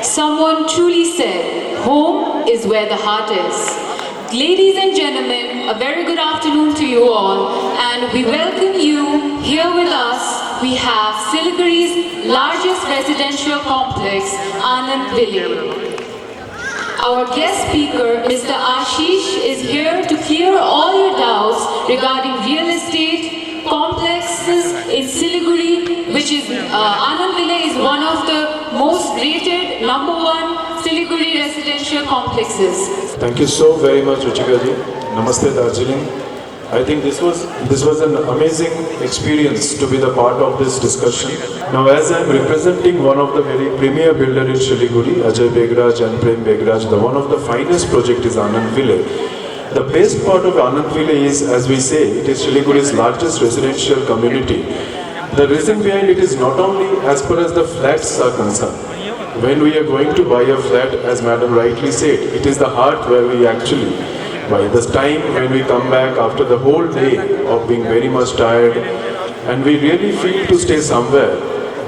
Someone truly said, home is where the heart is. Ladies and gentlemen, a very good afternoon to you all, and we welcome you here with us. We have Siliguri's largest residential complex, ANAND VILLE. Our guest speaker, Mr. Ashish, is here to clear all your doubts regarding real estate complexes in Siliguri, which is ANAND VILLE is one of the most rated #1 Siliguri residential complexes. Thank you so very much, Ruchika ji. Namaste, Darjeeling. I think this was an amazing experience to be the part of this discussion. Now, as I am representing one of the very premier builder in Siliguri, Ajay Begraj and Prem Begraj, the one of the finest project is ANAND VILLE. The best part of ANAND VILLE is, as we say, it is Siliguri's largest residential community. The reason behind it is not only as far as the flats are concerned. When we are going to buy a flat, as Madam rightly said, it is the heart where we actually buy. The time when we come back after the whole day of being very much tired, and we really feel to stay somewhere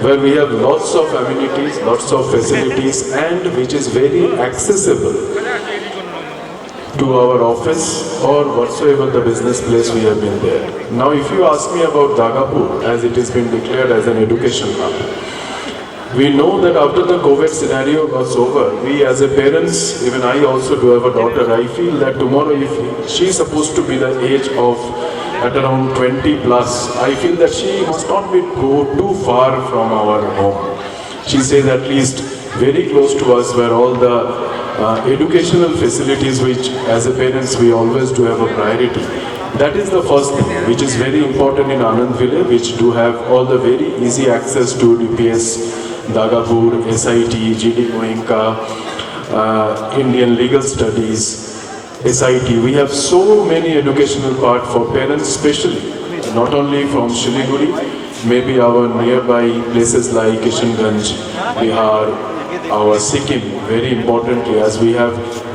where we have lots of amenities, lots of facilities, and which is very accessible to our office or whatsoever the business place we have been there. Now, if you ask me about Dagapur, as it has been declared as an education hub, we know that after the COVID scenario was over, we as a parents, even I also do have a daughter, I feel that tomorrow if she is supposed to be the age of at around 20 plus, I feel that she must not go too far from our home. She says at least very close to us where all the educational facilities which as a parents we always do have a priority. That is the first thing which is very important in ANAND VILLE, which do have all the very easy access to DPS, Dagapur, SIT, GD Goenka, Indian Legal Studies, SIT. We have so many educational part for parents, especially not only from Siliguri, maybe our nearby places like Kishanganj, Bihar, our Sikkim, very importantly, as we have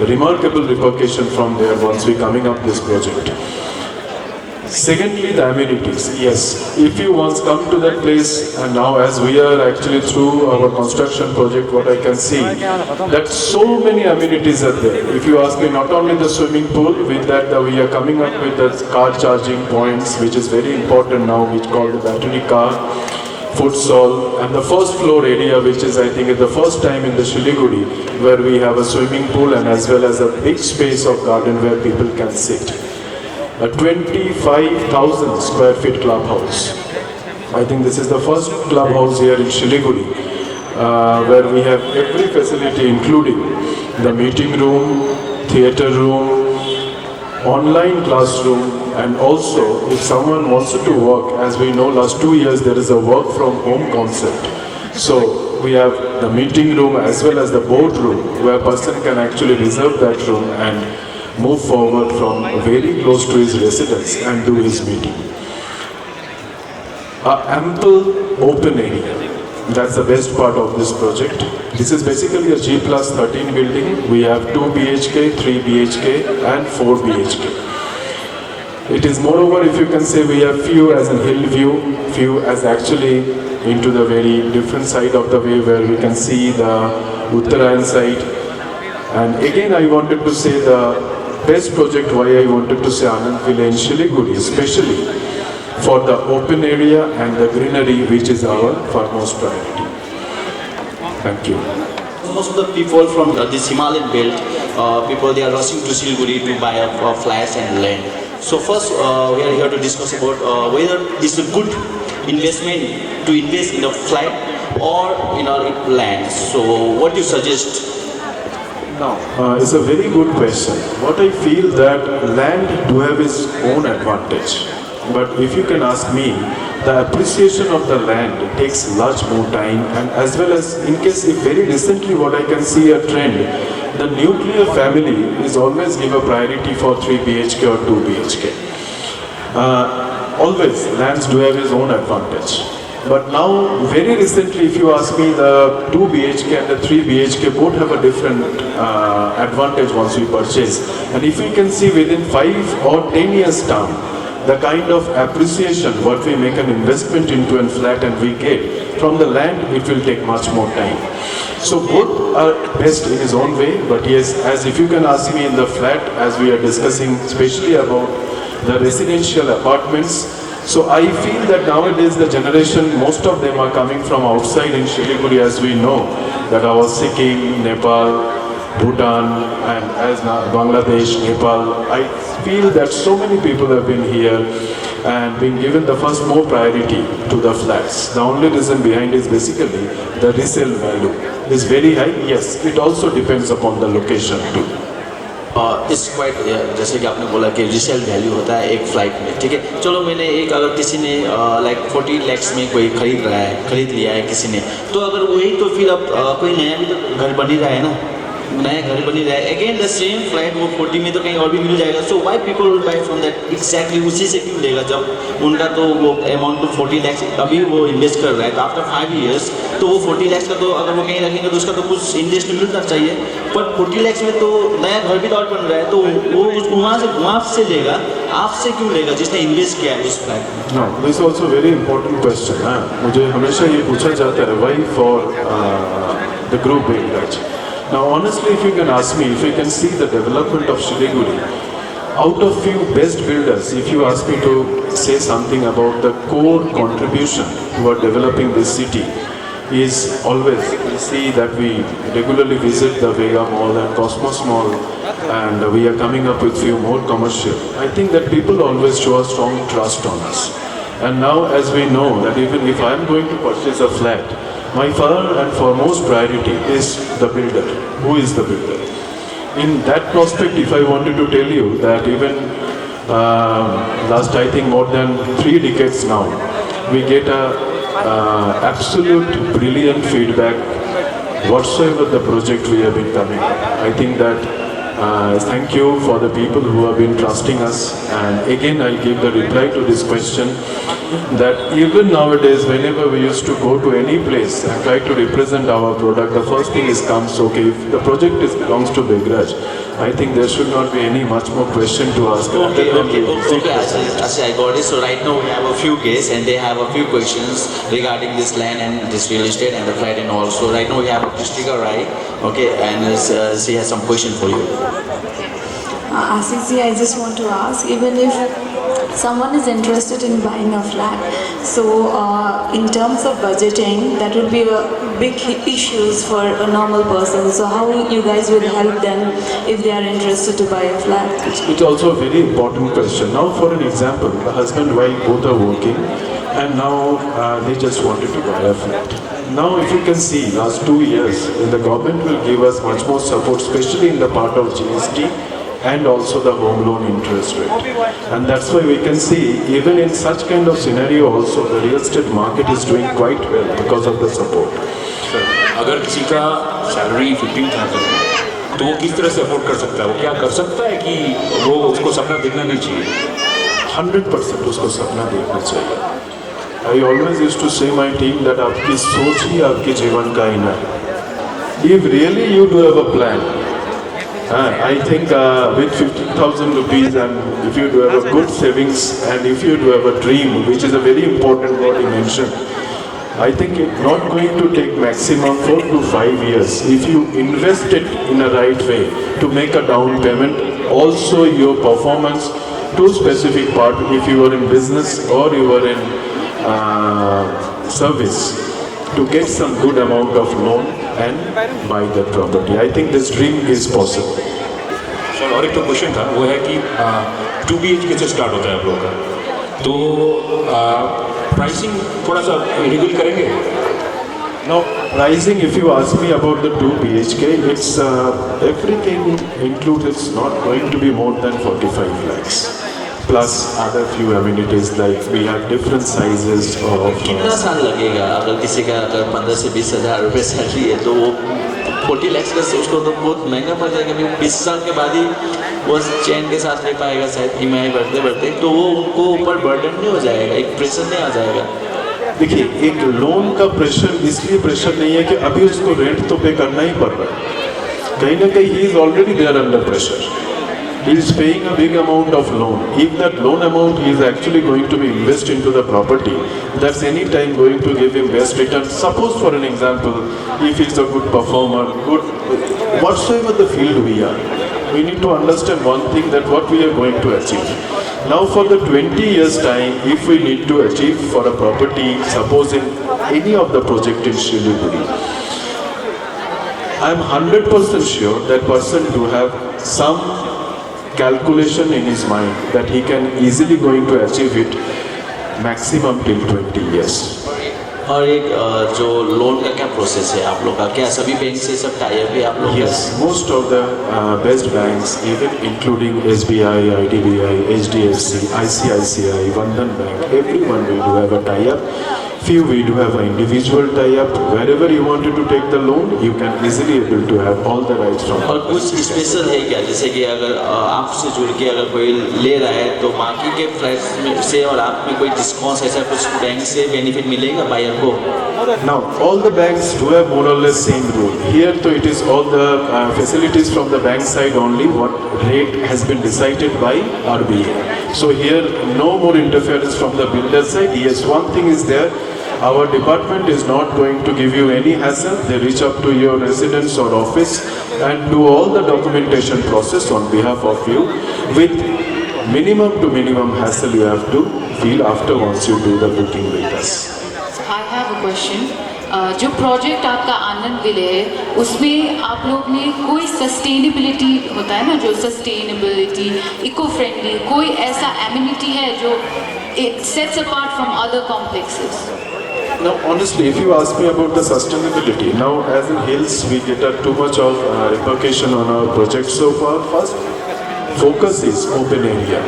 remarkable repercussion from there once we coming up this project. Secondly, the amenities. Yes, if you once come to that place, and now as we are actually through our construction project, what I can see, that so many amenities are there. If you ask me, not only the swimming pool, with that we are coming up with the car charging points, which is very important now, which called the battery car, futsal, and the first floor area, which is I think the first time in the Siliguri, where we have a swimming pool and as well as a big space of garden where people can sit. A 25,000 square feet clubhouse. I think this is the first clubhouse here in Siliguri, where we have every facility including the meeting room, theatre room, online classroom, and also if someone wants to work, as we know last 2 years there is a work from home concept. So we have the meeting room as well as the board room where a person can actually reserve that room and move forward from very close to his residence and do his meeting. An ample open area. That's the best part of this project. This is basically a G+13 building. We have 2 BHK, 3 BHK and 4 BHK. It is moreover, if you can say, we have few as a hill view, few as actually into the very different side of the way where we can see the Uttarayan side. And again I wanted to say the best project, why I wanted to say ANAND VILLE in Siliguri, especially for the open area and the greenery, which is our foremost priority. Thank you. Most of the people from this Himalayan belt, people they are rushing to Siliguri to buy a flats and land. So first we are here to discuss about whether this is a good investment to invest in a flat or in a land. So what do you suggest? Now, it's a very good question. What I feel that land do have its own advantage. But if you can ask me, the appreciation of the land takes much more time, and as well as in case if very recently what I can see a trend, the nuclear family is always give a priority for 3 BHK or 2 BHK. Always lands do have its own advantage. But now, very recently, if you ask me, the 2 BHK and the 3 BHK both have a different advantage once we purchase. And if we can see within 5 or 10 years time, the kind of appreciation what we make an investment into a flat and we get, from the land, it will take much more time. So both are best in his own way, but yes, as if you can ask me in the flat, as we are discussing, especially about the residential apartments. So I feel that nowadays the generation, most of them are coming from outside in Siliguri, as we know, that our Sikkim, Nepal, Bhutan, and as now Bangladesh, Nepal. I feel that so many people have been here and been given the first more priority to the flats. The only reason behind is basically the resale value is very high. Yes, it also depends upon the location too. It's quite जैसे कि आपने बोला कि resale value होता है एक flight में, ठीक है। चलो मैंने एक अगर किसी ने लाइक 40 lakhs में कोई खरीद लिया है किसी ने, तो अगर वही तो फिर अब कोई नया भी तो घर बन ही रहा है ना, नया घर बन ही रहा है, अगेन द सेम फ्लाइट वो 40 में तो कहीं और भी मिल जाएगा। So why people will buy from that, exactly उसी से क्यों लेगा जब उनका तो वो अमाउंट तो 40 lakhs अभी वो इन्वेस्ट कर रहा है, तो आफ्टर 5 years तो वो 40 lakhs का तो अगर वो कहीं रखेंगे तो उसका तो कुछ इन्वेस्ट मिलना चाहिए। बट 40 lakhs में तो नया घर भी तो और बन रहा है, तो वो वहाँ से लेगा, आपसे क्यों लेगा जिसने इन्वेस्ट किया है उस फ्लैट में? No, this is also very important question. मुझे हमेशा ये पूछा जाता है, why for the group Begraj? Now honestly, if you can ask me, if you can see the development of Siliguri, out of few best builders, if you ask me to say something about the core contribution toward developing this city, is always, we see that we regularly visit the Vega Mall and Cosmos Mall, and we are coming up with few more commercial. I think that people always show a strong trust on us. And now as we know that even if I am going to purchase a flat, my first and foremost priority is the builder. Who is the builder? In that prospect, if I wanted to tell you that even last I think more than 3 decades now, we get a absolute brilliant feedback whatsoever the project we have been coming. I think that thank you for the people who have been trusting us, and again I give the reply to this question that even nowadays whenever we used to go to any place and try to represent our product, the first thing is comes, okay, if the project belongs to Begraj, I think there should not be any much more question to ask. Okay, I got it. So right now we have a few guests and they have a few questions regarding this land and this real estate and the flat and all. So right now we have a Pristika Rai, okay, and she has some question for you. Asisi, I just want to ask, even if someone is interested in buying a flat, so in terms of budgeting, that will be a big issues for a normal person. So how you guys will help them if they are interested to buy a flat? It's also a very important question. Now for an example, the husband and wife both are working and now they just wanted to buy a flat. Now if you can see, last 2 years, the government will give us much more support, especially in the part of GST and also the home loan interest rate. And that's why we can see, even in such kind of scenario also, the real estate market is doing quite well because of the support. अगर किसी का salary 15,000 है तो वो किस तरह से afford कर सकता है? वो क्या कर सकता है कि वो उसको सपना देखना नहीं चाहिए? 100% उसको सपना देखना चाहिए. I always used to say my team that आपकी सोच ही आपके जीवन का आईना है. If really you do have a plan, I think with 15,000 rupees, and if you do have a good savings and if you do have a dream, which is a very important word you mentioned, I think it's not going to take maximum 4 to 5 years if you invest it in a right way to make a down payment. Also your performance to specific part, if you are in business or you are in service, to get some good amount of loan and buy that property. I think this dream is possible. Sir और एक तो question था, वो है कि 2 BHK से start होता है आप लोगों का, तो प्राइसिंग थोड़ा सा रिवील करेंगे? Now pricing, if you ask me about the 2 BHK, it's everything included. It's not going to be more than 45 lakhs. Plus other few amenities like we have different sizes of. कितना साल लगेगा अगर किसी का अगर 15 से 20 हज़ार रुपये सैलरी है तो वो 40 lakhs का उसको तो बहुत महंगा पड़ जाएगा, क्योंकि 20 साल के बाद ही वो चैन के साथ ले पाएगा शायद EMI बढ़ते बढ़ते, तो वो उनको ऊपर बर्डन नहीं हो जाएगा, एक प्रेशर नहीं आ जाएगा. देखिए, एक लोन का प्रेशर इसलिए प्रेशर नहीं है कि अभी उसको रेंट तो पे करना ही पड़ रहा है, कहीं ना कहीं he is already there under pressure. he is paying a big amount of loan. If that loan amount is actually going to be invested into the property, that's any time going to give him best return. Suppose for an example, if he's a good performer, good whatsoever the field we are, we need to understand one thing, that what we are going to achieve. Now for the 20 years time, if we need to achieve for a property, suppose in any of the project in Siliguri, I am 100% sure that person to have some calculation in his mind that he can easily going to achieve it maximum till 20 years. और एक जो loan का क्या process है आप लोग का, क्या सभी बैंक से सब टाई अप है आप लोग? Yes, most of the best banks, even including SBI, IDBI, HDFC, ICICI, Bandhan Bank, everyone will do have a tie-up. Few we do have an individual tie-up. Wherever you wanted to take the loan, you can easily able to have all the rights from. और कुछ special है क्या, जैसे कि अगर आपसे जुड़ के अगर कोई ले रहा है तो बाकी के फ्लैट्स में से और आप में कोई डिस्काउंट ऐसा कुछ बैंक से बेनिफिट मिलेगा बायर को? Now, all the banks do have more or less same rule. Here, so it is all the facilities from the bank side only. What rate has been decided by RBI. So here, no more interference from the builder side. Yes, one thing is there. Our department is not going to give you any hassle. They reach up to your residence or office and do all the documentation process on behalf of you with minimum to minimum hassle you have to feel after once you do the booking with us. I have a question. जो project आपका आनंद विले है, उसमें आप लोग ने कोई sustainability होता है ना, जो सस्टेनेबिलिटी, इको फ्रेंडली, कोई ऐसा एमिनिटी है जो it sets apart from other complexes? Now, honestly, if you ask me about the sustainability, now as in hills, we get too much of repercussion on our project so far. First, focus is open area,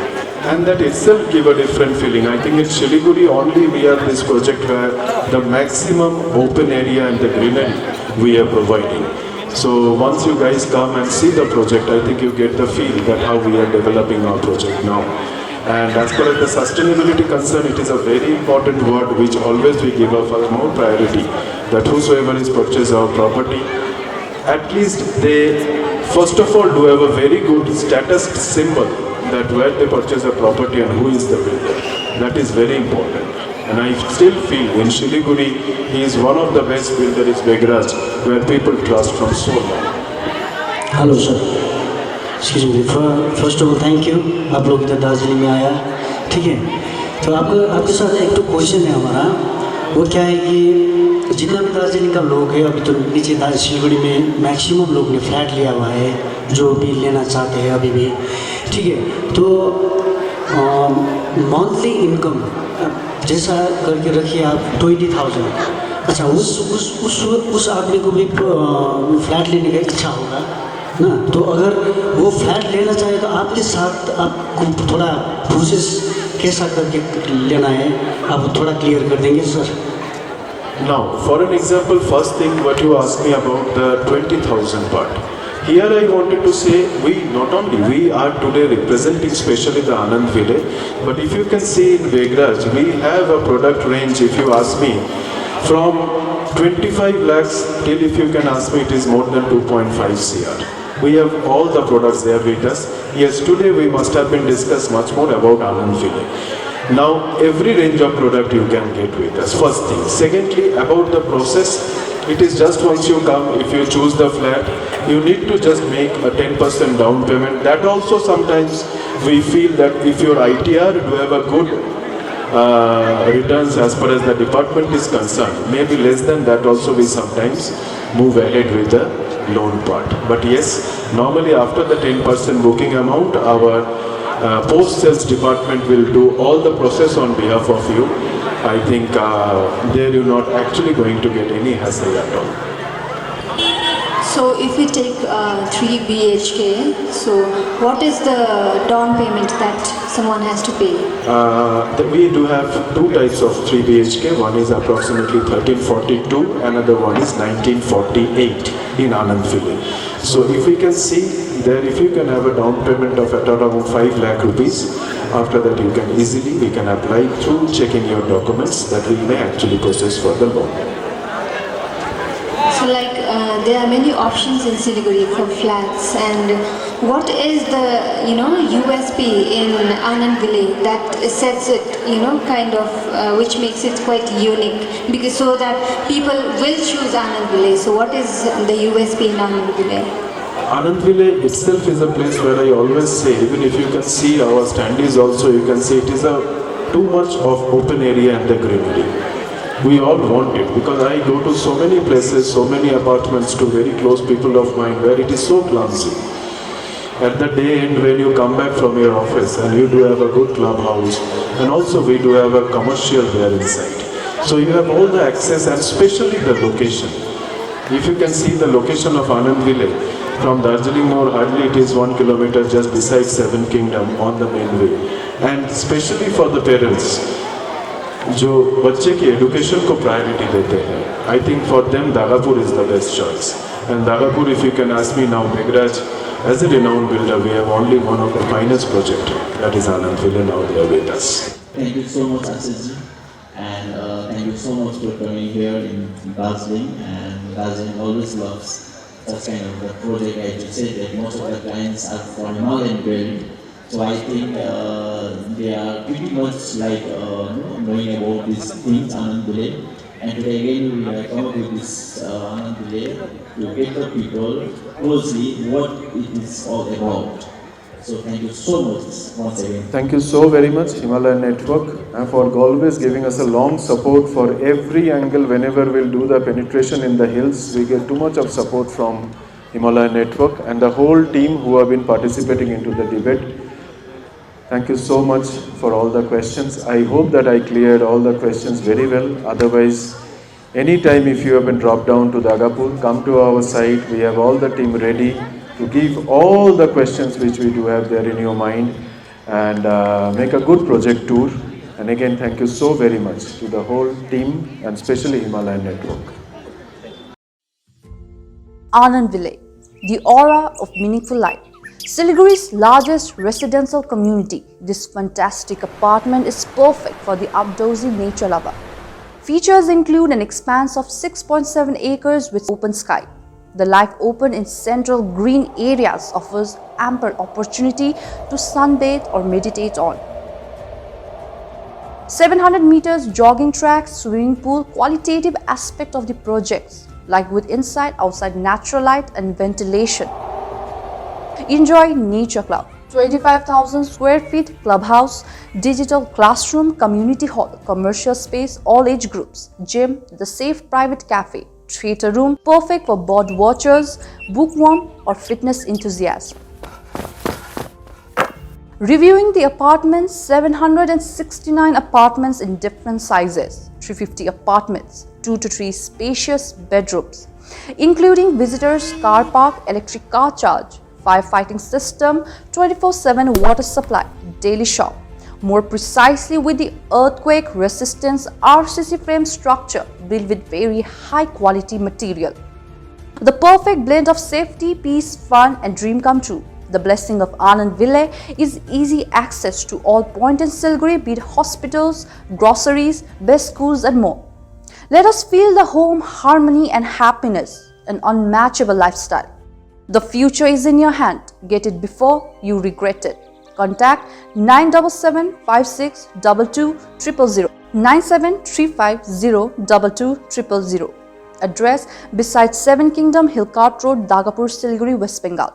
and that itself give a different feeling. I think in Siliguri only we are this project where the maximum open area and the greenery we are providing. So once you guys come and see the project, I think you get the feel that how we are developing our project now. And as far as the sustainability concern, it is a very important word which always we give a more priority. That whosoever is purchase our property, at least they first of all do have a very good status symbol that where they purchase a property and who is the builder. That is very important. And I still feel in Siliguri, he is one of the best builders, Begraj, where people trust from so long. Hello sir, excuse me, first of all thank you, आप लोग इधर दार्जिलिंग में आया, ठीक है। तो आपके साथ एक तो क्वेश्चन है हमारा, वो क्या है कि जितना भी दार्जिलिंग का लोग है, अभी तो नीचे सिलीगुड़ी में मैक्सिमम लोग ने फ्लैट लिया हुआ है, जो भी लेना चाहते हैं अभी भी, ठीक है। तो मंथली इनकम जैसा करके रखिए आप 20,000, अच्छा उस आदमी को भी फ्लैट लेने का इच्छा होगा ना, तो अगर वो फ्लैट लेना चाहे तो आपके साथ आपको थोड़ा प्रोसेस कैसा करके लेना है, आप थोड़ा क्लियर कर देंगे sir? Now, for an example, first thing what you asked me about the 20,000 part. Here I wanted to say, we are today representing especially the ANAND VILLE, but if you can see in Begraj, we have a product range, if you ask me, from 25 lakhs till, if you can ask me, it is more than 2.5 CR. We have all the products there with us. Yes, today we must have been discussed much more about ANAND VILLE. Now, every range of product you can get with us, first thing. Secondly, about the process, it is just once you come, if you choose the flat, you need to just make a 10% down payment. That also sometimes we feel that if your ITR do have a good returns as far as the department is concerned, maybe less than that also we sometimes move ahead with the loan part. But yes, normally after the 10% booking amount, our post-sales department will do all the process on behalf of you. I think there you're not actually going to get any hassle at all. So if we take 3 BHK, so what is the down payment that someone has to pay? We do have two types of 3 BHK. One is approximately 1342, another one is 1948 in ANAND VILLE. So if we can see there, if you can have a down payment of at around 5 lakh rupees, after that you can easily, we can apply through checking your documents that we may actually process for the loan. So like there are many options in Siliguri for flats, and what is the USP in Anand Ville that sets it kind of which makes it quite unique, because so that people will choose Anand Ville. So what is the USP in Anand Ville? Anand Ville itself is a place where I always say, even if you can see our standees also, you can see it is a too much of open area and the greenery. We all want it, because I go to so many places, so many apartments to very close people of mine where it is so clumsy. At the day end, when you come back from your office, and you do have a good clubhouse, and also we do have a commercial there inside. So you have all the access, and especially the location. If you can see the location of Anand Ville, from Darjeeling Moor, hardly it is 1 kilometer just beside Seven Kingdom on the main way. And especially for the parents, जो बच्चे की education को priority देते हैं, I think for them Dagapur is the best choice. And Dagapur, if you can ask me now, Begraj, as a renowned builder, we have only one of the finest project, that is Anand Ville now there with us. Thank you so much, Ashish, and thank you so much for coming here in Darjeeling. And Darjeeling always loves such kind of a project. I should say that most of the clients are from Himalayan belt, so I think they are pretty much like knowing about these things, Anand Ville. And today again we have come up with this Anand Ville to get the people closely what it is all about. So thank you so much once again. Thank you so very much, Himalayan Network, for always giving us a long support for every angle. Whenever we'll do the penetration in the hills, we get too much of support from Himalayan Network and the whole team who have been participating into the debate. Thank you so much for all the questions. I hope that I cleared all the questions very well. Otherwise, anytime if you have been dropped down to Dagapur, come to our site. We have all the team ready to give all the questions which we do have there in your mind, and make a good project tour. And again, thank you so very much to the whole team and especially Himalayan Network. Anand Ville, the aura of meaningful life. Siliguri's largest residential community, this fantastic apartment is perfect for the outdoorsy nature lover. Features include an expanse of 6.7 acres with open sky. The life open in central green areas offers ample opportunity to sunbathe or meditate on. 700 meters jogging track, swimming pool, qualitative aspect of the projects, like with inside, outside natural light and ventilation. Enjoy Nature Club, 25,000 square feet clubhouse, digital classroom, community hall, commercial space, all age groups, gym, the safe private cafe, theatre room, perfect for bird watchers, bookworm or fitness enthusiasts. Reviewing the apartments, 769 apartments in different sizes, 350 apartments, 2 to 3 spacious bedrooms, including visitors, car park, electric car charge, firefighting system, 24/7 water supply, daily shop. More precisely with the earthquake resistance RCC frame structure built with very high quality material. The perfect blend of safety, peace, fun and dream come true. The blessing of Anand Ville is easy access to all points in Siliguri, be it hospitals, groceries, best schools and more. Let us feel the home, harmony and happiness, an unmatchable lifestyle. The future is in your hand. Get it before you regret it. Contact 977 5622 000, 9735 022 000. Address beside Seven Kingdom, Hillcart Road, Dagapur, Siliguri, West Bengal.